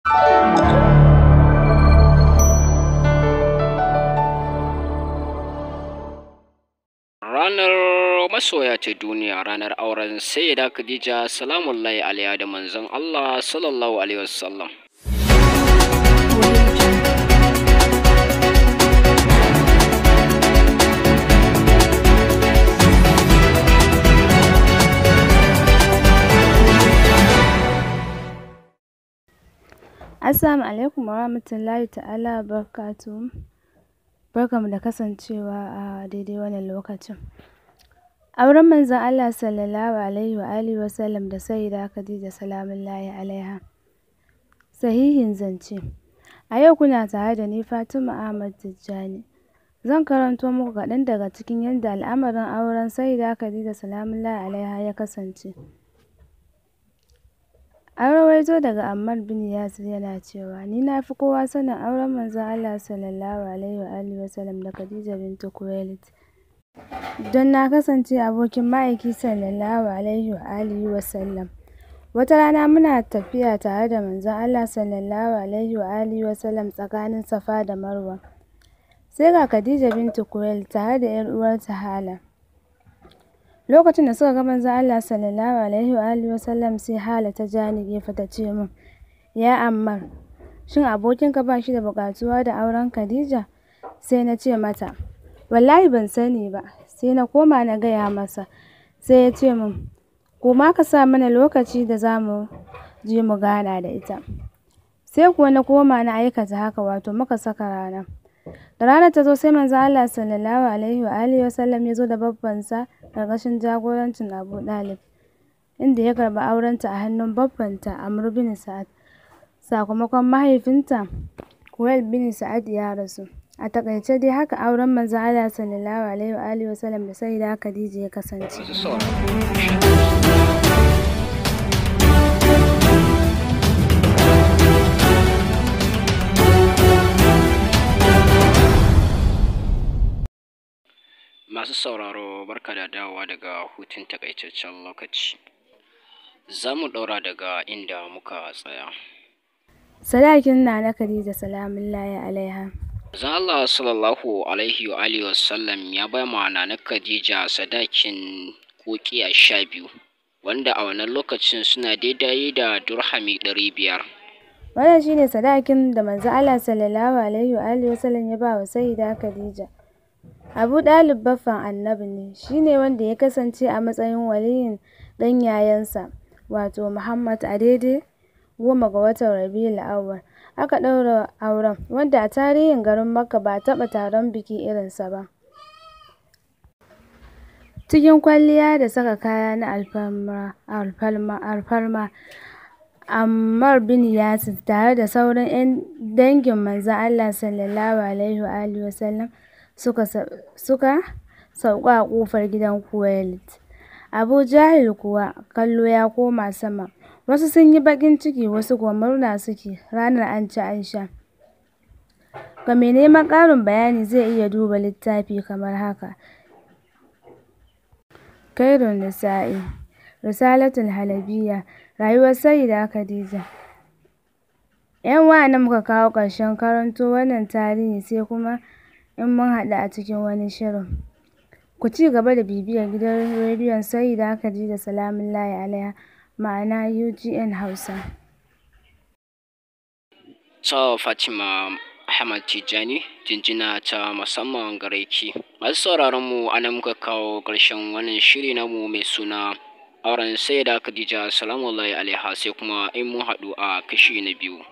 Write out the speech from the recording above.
Ranar masoya ta duniya, ranar auren Sayyida Khadija salamullahi alaiha da manzon Allah sallallahu alaihi wasallam. Assalamu alaikum warahmatullahi ta'ala barakatuhu. Barkamu da kasancewa a daidai wannan lokacin. Auren manzon Allah sallallahu alaihi wa alihi wa sallam da Sayyida Khadija salamullahi alaiha. Sahihin zance. A yau kuna tare da ni Fatima Ahmad Tijjani. Zan karanto muku kaɗan daga cikin yadda al'amarin auren Sayyida Khadija salamullahi alaiha ya kasance. An rawaito daga Ammar bin Yasir yana cewa, ni na fi kowa sanin auren manzon Allah sallallahu alaihi wa alihi wasallam da Khadija bintu Khuwailid. Don na kasance abokin ma'aiki sallallahu alaihi wa alihi wasallam. Wata rana muna tafiya tare da manzon Allah sallallahu alaihi wa alihi wasallam tsakanin Safa da Marwa. Sai ga Khadija bintu Khuwailid tare da 'yar uwarta Hala. Lokacin da suka ga manzon Allah sallallahu alaihi wa alihi wasallam sai Hala ta ja ni gefe ta ce min, ya Ammar, shin abokinka ba shi da buƙatuwa da auren Khadija? Sai na ce mata, wallahi ban sani ba. Sai na koma na gaya masa. Sai ya ce min, koma ka sa mana lokaci da za mu je mu gana da ita. Sai kuwa na koma na aikata haka, wato muka saka rana. Da ranar ta zo sai manzon Allah sallallahu alaihi wa alihi wasallam ya zo da babbansa ƙarƙashin jagorancin Abu Ɗalib, inda ya karɓi aurenta a hannun babbanta Amr bin Sa'ad, sakamakon mahaifinta Khuwailid bin Sa'ad ya rasu. A taƙaice dai haka auren manzon Allah sallallahu alaihi wa alihi wasallam da Sayyida Khadija ya kasance. Masu sauraro, barka da dawowa daga hutun takaitaccen lokaci. Za mu ɗaura daga inda muka tsaya. Sadakin Nana Khadija salamullahi alaiha. Manzon Allah sallallahu alaihi wa alihi wasallam ya bai ma Nana Khadija sadakin koki 12, wanda a wannan lokacin suna daidai da dirhami 500. Wannan shine sadakin da manzon Allah sallallahu alaihi wa alihi wasallam ya ba wa Sayyida Khadija. Abu Ɗalib baffan Annabi ne, shi ne wanda ya kasance a matsayin waliyin ɗan yayansa, wato Muhammad, a daidai 10 ga watan Rabi'ul Awwal aka ɗaura auren, wanda a tarihin garin Makka ba a taɓa taron biki irinsa ba. Cikin kwalliya da saka kaya na alfarma, Ammar bin Yasir tare da sauran 'yan dangin manzon Allah sallallahu alaihi wa alihi wasallam suka sauka a ƙofar gidan Khuwailid. Abu Jahil kuwa kallo ya koma sama. Wasu sun yi baƙin ciki, wasu kuwa murna suke, ranar an ci an sha. Ga mai neman ƙarin bayani zai iya duba littafi kamar haka: Khairun Nisa'i, Risalatul Halabiyya, Rayuwar Sayyida Khadija. 'Yan uwa nan muka kawo ƙarshen karanto wannan tarihi, sai kuma in mun haɗu a cikin wani shirin. Ku ci gaba da bibiyar gidan rediyon Sayyida Khadija salamullahi alaiha, ma'ana UGN Hausa. Ta Fatima Ahmad Tijjani, jinjina ta musamman gare ki. Masu sauraron mu anan muka kawo ƙarshen wannan shiri namu mai suna auren Sayyida Khadija salamullahi alaiha, sai kuma in mun haɗu a kashi na biyu.